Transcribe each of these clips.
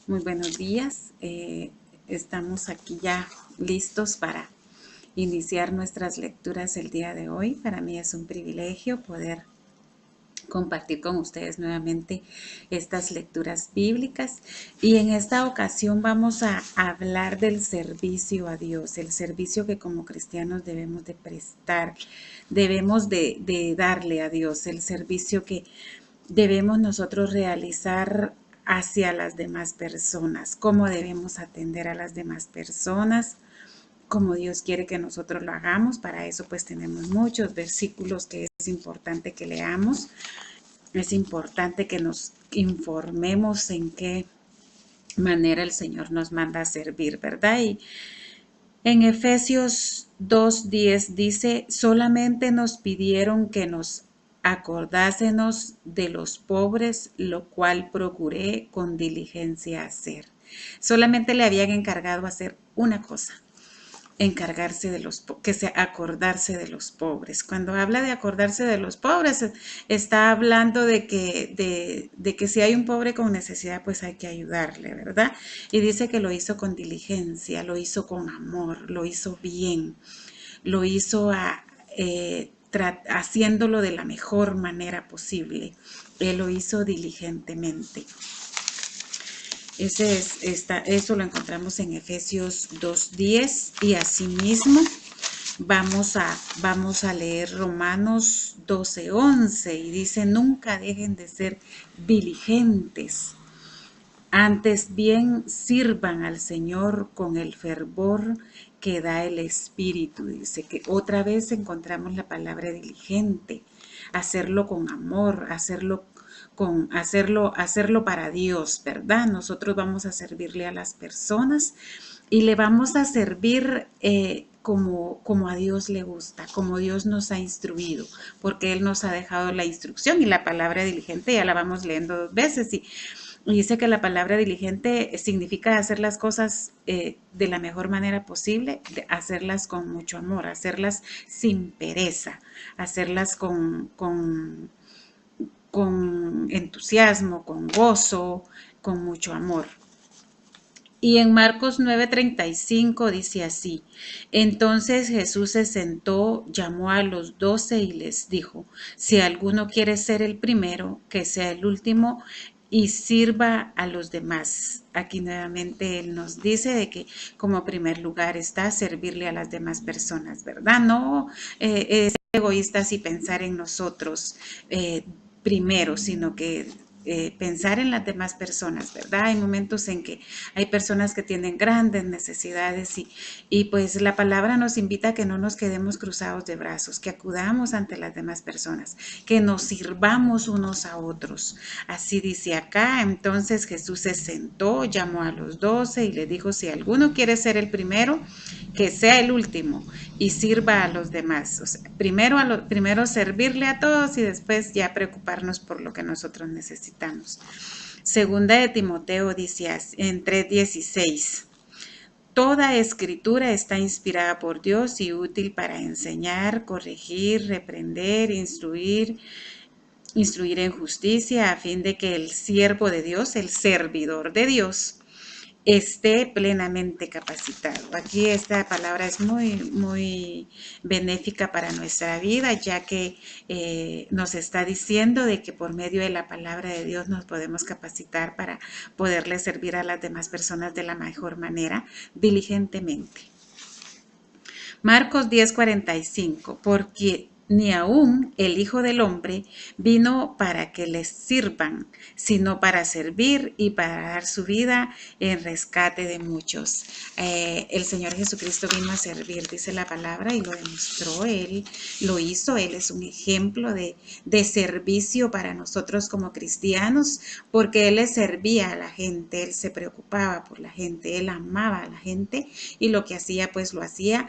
Muy buenos días. Estamos aquí ya listos para iniciar nuestras lecturas el día de hoy. Para mí es un privilegio poder compartir con ustedes nuevamente estas lecturas bíblicas, y en esta ocasión vamos a hablar del servicio a Dios, el servicio que como cristianos debemos de prestar, debemos de darle a Dios, el servicio que debemos nosotros realizar hacia las demás personas, cómo debemos atender a las demás personas, como Dios quiere que nosotros lo hagamos. Para eso pues tenemos muchos versículos que es importante que leamos, es importante que nos informemos en qué manera el Señor nos manda a servir, ¿verdad? Y en Efesios 2:10 dice, solamente nos pidieron que nos acordásemos de los pobres, lo cual procuré con diligencia hacer. Solamente le habían encargado hacer una cosa, encargarse de acordarse de los pobres. Cuando habla de acordarse de los pobres, está hablando de que si hay un pobre con necesidad, pues hay que ayudarle, ¿verdad? Y dice que lo hizo con diligencia, lo hizo con amor, lo hizo bien, lo hizo haciéndolo de la mejor manera posible. Él lo hizo diligentemente. Eso lo encontramos en Efesios 2:10, y asimismo vamos a leer Romanos 12:11, y dice, nunca dejen de ser diligentes, antes bien sirvan al Señor con el fervor que da el Espíritu. Dice que otra vez encontramos la palabra diligente, hacerlo con amor, hacerlo para Dios, ¿verdad? Nosotros vamos a servirle a las personas y le vamos a servir como a Dios le gusta, como Dios nos ha instruido, porque Él nos ha dejado la instrucción, y la palabra diligente ya la vamos leyendo 2 veces, y dice que la palabra diligente significa hacer las cosas de la mejor manera posible, hacerlas con mucho amor, hacerlas sin pereza, hacerlas con entusiasmo, con gozo, con mucho amor. Y en Marcos 9:35 dice así, entonces Jesús se sentó, llamó a los 12 y les dijo, si alguno quiere ser el primero, que sea el último y sirva a los demás. Aquí nuevamente Él nos dice de que como primer lugar está servirle a las demás personas, ¿verdad? No ser egoístas y pensar en nosotros primero, sino que pensar en las demás personas, ¿verdad? Hay momentos en que hay personas que tienen grandes necesidades, y pues la palabra nos invita a que no nos quedemos cruzados de brazos, que acudamos ante las demás personas, que nos sirvamos unos a otros. Así dice acá. Entonces Jesús se sentó, llamó a los 12 y le dijo, si alguno quiere ser el primero, que sea el último y sirva a los demás. O sea, primero servirle a todos y después ya preocuparnos por lo que nosotros necesitamos. Segunda de Timoteo dice en 3:16, toda escritura está inspirada por Dios y útil para enseñar, corregir, reprender, instruir en justicia, a fin de que el siervo de Dios, el servidor de Dios, esté plenamente capacitado. Aquí esta palabra es muy benéfica para nuestra vida, ya que nos está diciendo de que por medio de la palabra de Dios nos podemos capacitar para poderle servir a las demás personas de la mejor manera, diligentemente. Marcos 10:45, porque ni aun el Hijo del Hombre vino para que les sirvan, sino para servir y para dar su vida en rescate de muchos. El Señor Jesucristo vino a servir, dice la palabra, y lo demostró. Él lo hizo. Él es un ejemplo de servicio para nosotros como cristianos, porque Él le servía a la gente, Él se preocupaba por la gente, Él amaba a la gente, y lo que hacía, pues lo hacía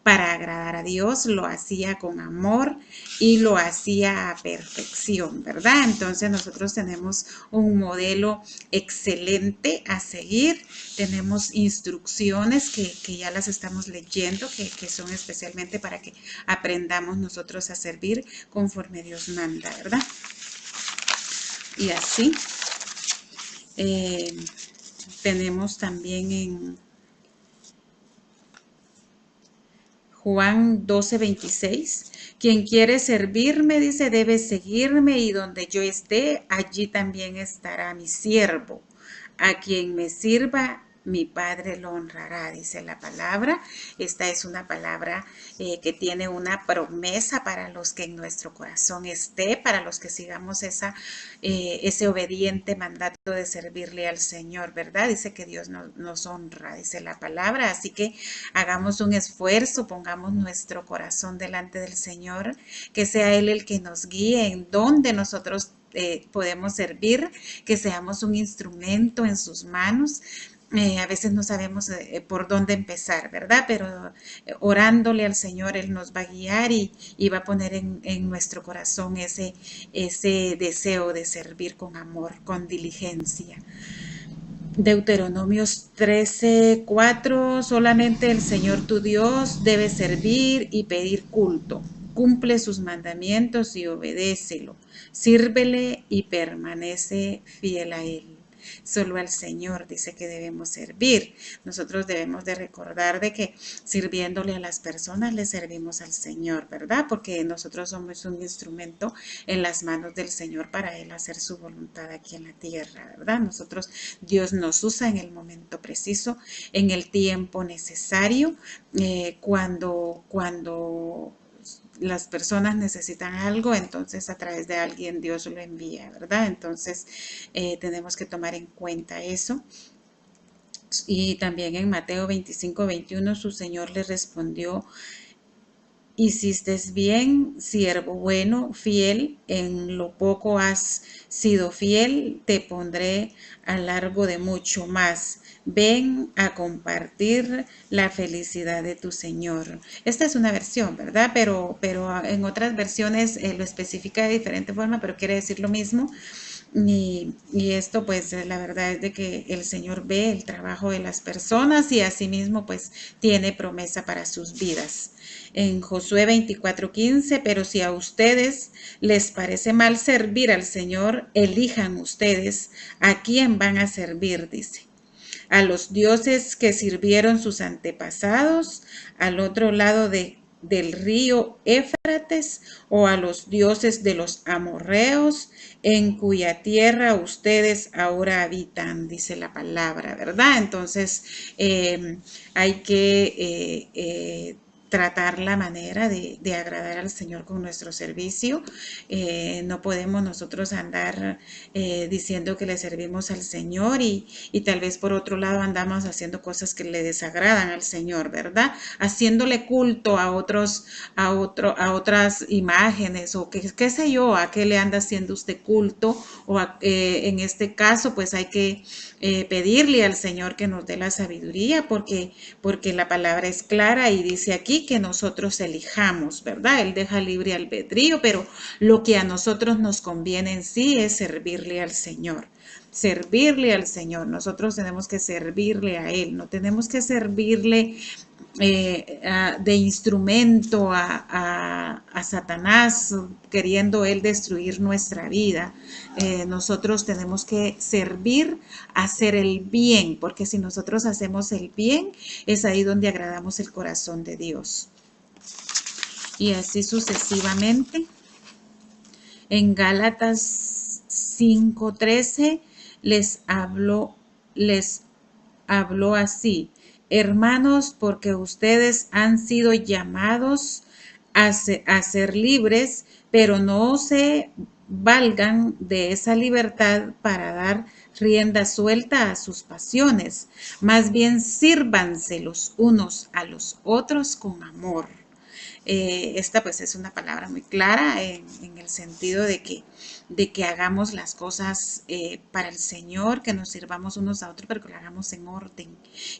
para agradar a Dios, lo hacía con amor y lo hacía a perfección, ¿verdad? Entonces nosotros tenemos un modelo excelente a seguir, tenemos instrucciones que ya las estamos leyendo, que son especialmente para que aprendamos nosotros a servir conforme Dios manda, ¿verdad? Y así tenemos también en Juan 12:26. Quien quiere servirme, dice, debe seguirme, y donde yo esté, allí también estará mi siervo. A quien me sirva, mi Padre lo honrará, dice la palabra. Esta es una palabra que tiene una promesa para los que en nuestro corazón esté, para los que sigamos ese obediente mandato de servirle al Señor, ¿verdad? Dice que Dios nos honra, dice la palabra. Así que hagamos un esfuerzo, pongamos nuestro corazón delante del Señor, que sea Él el que nos guíe en donde nosotros podemos servir, que seamos un instrumento en sus manos. A veces no sabemos por dónde empezar, ¿verdad? Pero orándole al Señor, Él nos va a guiar y va a poner en nuestro corazón ese deseo de servir con amor, con diligencia. Deuteronomios 13:4, solamente el Señor tu Dios debe servir y pedir culto. Cumple sus mandamientos y obedécelo. Sírvele y permanece fiel a Él. Solo al Señor dice que debemos servir. Nosotros debemos de recordar de que sirviéndole a las personas le servimos al Señor, ¿verdad? Porque nosotros somos un instrumento en las manos del Señor para Él hacer su voluntad aquí en la tierra, ¿verdad? Dios nos usa en el momento preciso, en el tiempo necesario, cuando las personas necesitan algo, entonces a través de alguien Dios lo envía, ¿verdad? Entonces tenemos que tomar en cuenta eso. Y también en Mateo 25:21 su Señor le respondió: hiciste bien, siervo bueno, fiel, en lo poco has sido fiel, te pondré a largo de mucho más. Ven a compartir la felicidad de tu Señor. Esta es una versión, ¿verdad? Pero en otras versiones lo especifica de diferente forma, pero quiere decir lo mismo. Y esto pues la verdad es de que el Señor ve el trabajo de las personas y asimismo pues tiene promesa para sus vidas. En Josué 24:15, pero si a ustedes les parece mal servir al Señor, elijan ustedes a quién van a servir, dice. A los dioses que sirvieron sus antepasados al otro lado del río Éfrates, o a los dioses de los amorreos en cuya tierra ustedes ahora habitan, dice la palabra, ¿verdad? Entonces hay que tratar la manera de agradar al Señor con nuestro servicio. No podemos nosotros andar diciendo que le servimos al Señor y tal vez por otro lado andamos haciendo cosas que le desagradan al Señor, ¿verdad? Haciéndole culto a otras imágenes o qué sé yo, a qué le anda haciendo usted culto, o en este caso pues hay que pedirle al Señor que nos dé la sabiduría, porque la palabra es clara y dice aquí que nosotros elijamos, ¿verdad? Él deja libre albedrío, pero lo que a nosotros nos conviene en sí es servirle al Señor. Servirle al Señor. Nosotros tenemos que servirle a Él, no tenemos que servirle de instrumento a Satanás, queriendo él destruir nuestra vida. Nosotros tenemos que servir, hacer el bien, porque si nosotros hacemos el bien, es ahí donde agradamos el corazón de Dios. Y así sucesivamente. En Gálatas 5:13 les habló así: hermanos, porque ustedes han sido llamados a ser libres, pero no se valgan de esa libertad para dar rienda suelta a sus pasiones. Más bien sírvanse los unos a los otros con amor. Esta pues es una palabra muy clara en el sentido de que hagamos las cosas para el Señor, que nos sirvamos unos a otros, pero que lo hagamos en orden,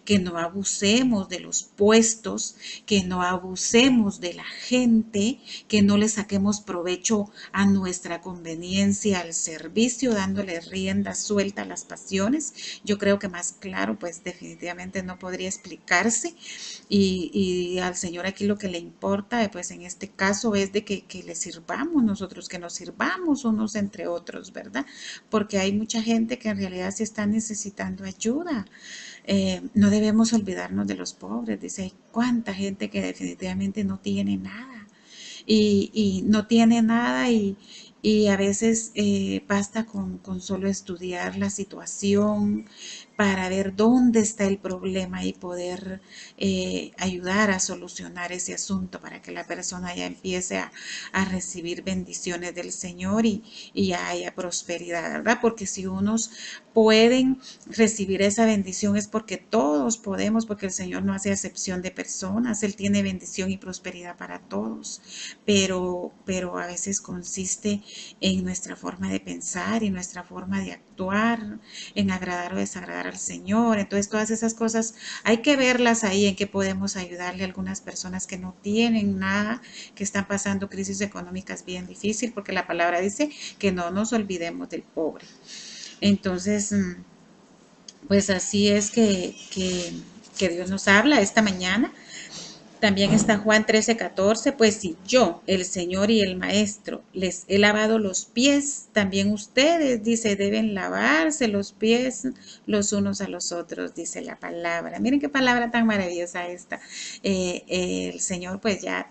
que no abusemos de los puestos, que no abusemos de la gente, que no le saquemos provecho a nuestra conveniencia al servicio, dándole rienda suelta a las pasiones. Yo creo que más claro pues definitivamente no podría explicarse, y al Señor aquí lo que le importa importa, pues en este caso es de que le sirvamos nosotros, que nos sirvamos unos entre otros, ¿verdad? Porque hay mucha gente que en realidad sí está necesitando ayuda. No debemos olvidarnos de los pobres, dice, hay cuánta gente que definitivamente no tiene nada y no tiene nada y a veces basta con solo estudiar la situación para ver dónde está el problema y poder ayudar a solucionar ese asunto para que la persona ya empiece a recibir bendiciones del Señor y ya haya prosperidad, ¿verdad? Porque si unos pueden recibir esa bendición es porque todos podemos, porque el Señor no hace acepción de personas, Él tiene bendición y prosperidad para todos, pero a veces consiste en nuestra forma de pensar y nuestra forma de actuar, en agradar o desagradar al Señor. Entonces todas esas cosas hay que verlas ahí en que podemos ayudarle a algunas personas que no tienen nada, que están pasando crisis económicas bien difícil, porque la palabra dice que no nos olvidemos del pobre. Entonces, pues así es que Dios nos habla esta mañana. También está Juan 13:14, pues si yo, el Señor y el Maestro, les he lavado los pies, también ustedes, dice, deben lavarse los pies los unos a los otros, dice la palabra. Miren qué palabra tan maravillosa esta. El Señor, pues ya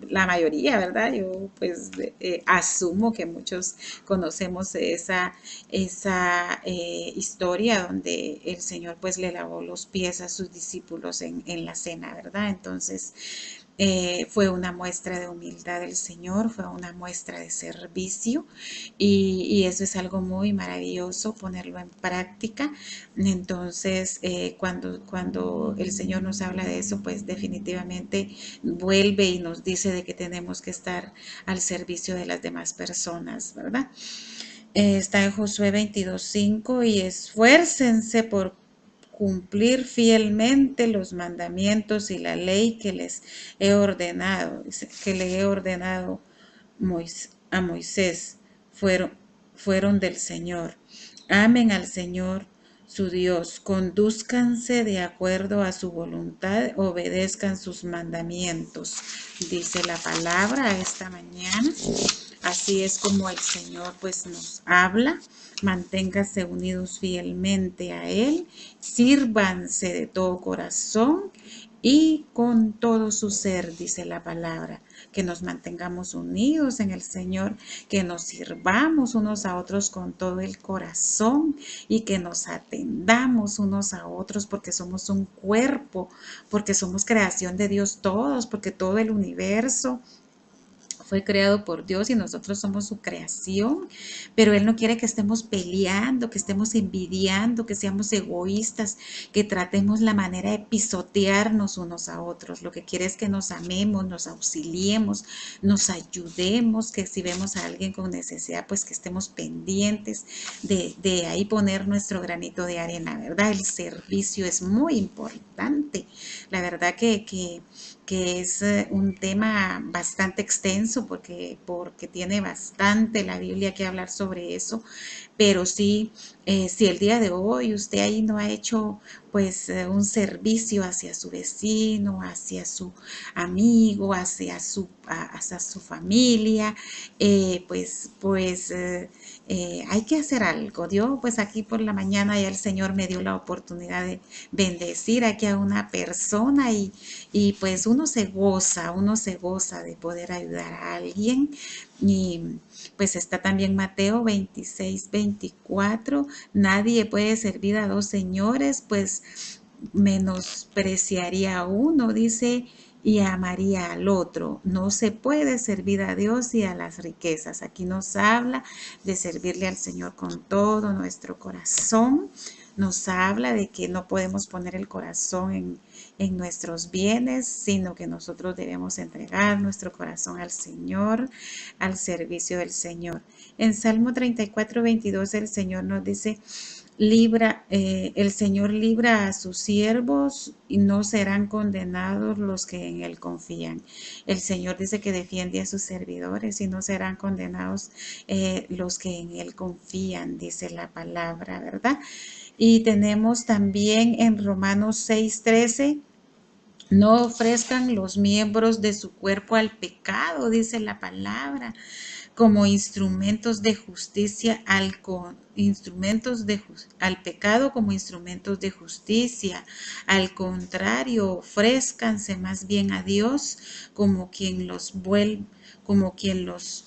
la mayoría, ¿verdad? Yo pues asumo que muchos conocemos esa historia donde el Señor pues le lavó los pies a sus discípulos en la cena, ¿verdad? Entonces fue una muestra de humildad del Señor, fue una muestra de servicio y eso es algo muy maravilloso ponerlo en práctica. Entonces cuando el Señor nos habla de eso, pues definitivamente vuelve y nos dice de que tenemos que estar al servicio de las demás personas, ¿verdad? Está en Josué 22:5 y esfuércense por cumplir fielmente los mandamientos y la ley que les he ordenado, que le he ordenado a Moisés, fueron del Señor. Amen al Señor su Dios, condúzcanse de acuerdo a su voluntad, obedezcan sus mandamientos, dice la palabra esta mañana. Así es como el Señor pues nos habla. Manténgase unidos fielmente a Él, sírvanse de todo corazón y con todo su ser, dice la palabra, que nos mantengamos unidos en el Señor, que nos sirvamos unos a otros con todo el corazón y que nos atendamos unos a otros porque somos un cuerpo, porque somos creación de Dios todos, porque todo el universo fue creado por Dios y nosotros somos su creación, pero Él no quiere que estemos peleando, que estemos envidiando, que seamos egoístas, que tratemos la manera de pisotearnos unos a otros. Lo que quiere es que nos amemos, nos auxiliemos, nos ayudemos, que si vemos a alguien con necesidad, pues que estemos pendientes de ahí poner nuestro granito de arena, ¿verdad? El servicio es muy importante. La verdad que es un tema bastante extenso porque tiene bastante la Biblia que hablar sobre eso, pero sí, si el día de hoy usted ahí no ha hecho pues un servicio hacia su vecino, hacia su amigo, hacia su familia, hay que hacer algo. Dios, pues aquí por la mañana ya el Señor me dio la oportunidad de bendecir aquí a una persona y pues uno se goza de poder ayudar a alguien. Y pues está también Mateo 26:24, nadie puede servir a dos señores, pues menospreciaría a uno, dice, y amaría al otro. No se puede servir a Dios y a las riquezas. Aquí nos habla de servirle al Señor con todo nuestro corazón. Nos habla de que no podemos poner el corazón en nuestros bienes, sino que nosotros debemos entregar nuestro corazón al Señor, al servicio del Señor. En Salmo 34:22 el Señor nos dice, el Señor libra a sus siervos y no serán condenados los que en Él confían. El Señor dice que defiende a sus servidores y no serán condenados los que en Él confían, dice la palabra, ¿verdad? Y tenemos también en Romanos 6:13, No ofrezcan los miembros de su cuerpo al pecado, dice la palabra, como instrumentos de justicia al pecado como instrumentos de justicia. Al contrario, ofrézcanse más bien a Dios como como quien los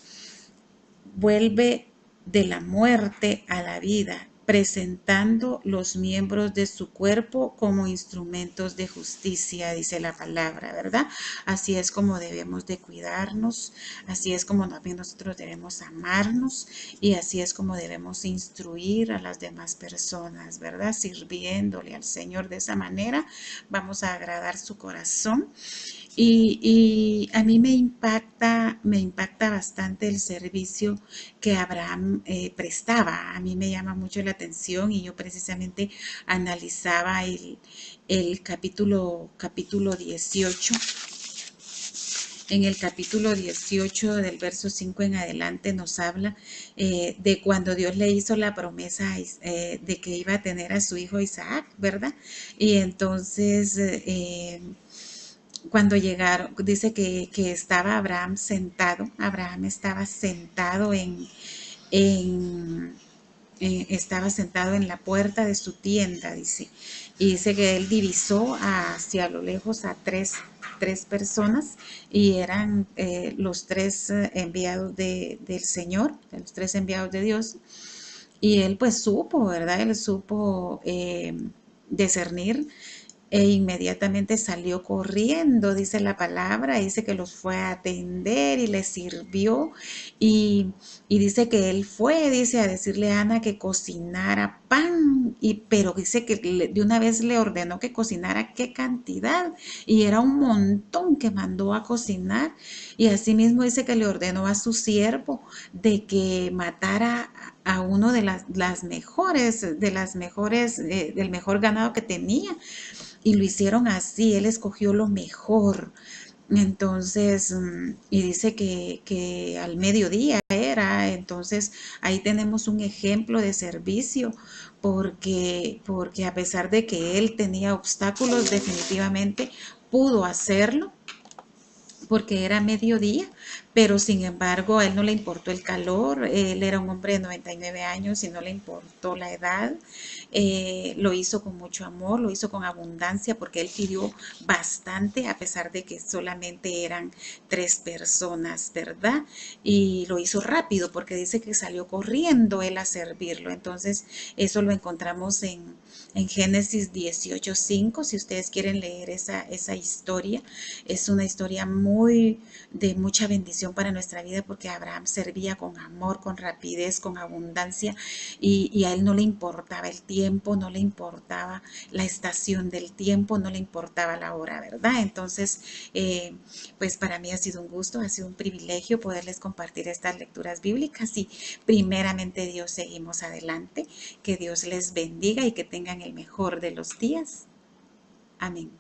vuelve de la muerte a la vida, presentando los miembros de su cuerpo como instrumentos de justicia, dice la palabra, ¿verdad? Así es como debemos de cuidarnos, así es como también nosotros debemos amarnos y así es como debemos instruir a las demás personas, ¿verdad? Sirviéndole al Señor de esa manera, vamos a agradar su corazón. Y a mí me impacta bastante el servicio que Abraham prestaba. A mí me llama mucho la atención y yo precisamente analizaba el capítulo 18. En el capítulo 18 del verso 5 en adelante nos habla de cuando Dios le hizo la promesa de que iba a tener a su hijo Isaac, ¿verdad? Y entonces cuando llegaron, dice que estaba Abraham estaba sentado en estaba sentado en la puerta de su tienda, dice, y dice que él divisó hacia lo lejos a tres personas y eran los tres enviados del Señor, los tres enviados de Dios, y él pues supo, ¿verdad? Él supo discernir e inmediatamente salió corriendo, dice la palabra, dice que los fue a atender y les sirvió y dice que él fue, dice, a decirle a Ana que cocinara pan, pero dice que de una vez le ordenó que cocinara qué cantidad y era un montón que mandó a cocinar y asimismo dice que le ordenó a su siervo de que matara a uno de las mejores, del mejor ganado que tenía y lo hicieron así, él escogió lo mejor. Entonces, y dice que al mediodía era, entonces ahí tenemos un ejemplo de servicio, porque a pesar de que él tenía obstáculos, definitivamente pudo hacerlo porque era mediodía, pero sin embargo a él no le importó el calor, él era un hombre de 99 años y no le importó la edad, lo hizo con mucho amor, lo hizo con abundancia porque él pidió bastante a pesar de que solamente eran tres personas, ¿verdad? Y lo hizo rápido porque dice que salió corriendo él a servirlo, entonces eso lo encontramos en Génesis 18:5, si ustedes quieren leer esa historia, es una historia de mucha bendición para nuestra vida porque Abraham servía con amor, con rapidez, con abundancia y a él no le importaba el tiempo, no le importaba la estación del tiempo, no le importaba la hora, ¿verdad? Entonces, pues para mí ha sido un gusto, ha sido un privilegio poderles compartir estas lecturas bíblicas y primeramente Dios seguimos adelante, que Dios les bendiga y que tengan el mejor de los días. Amén.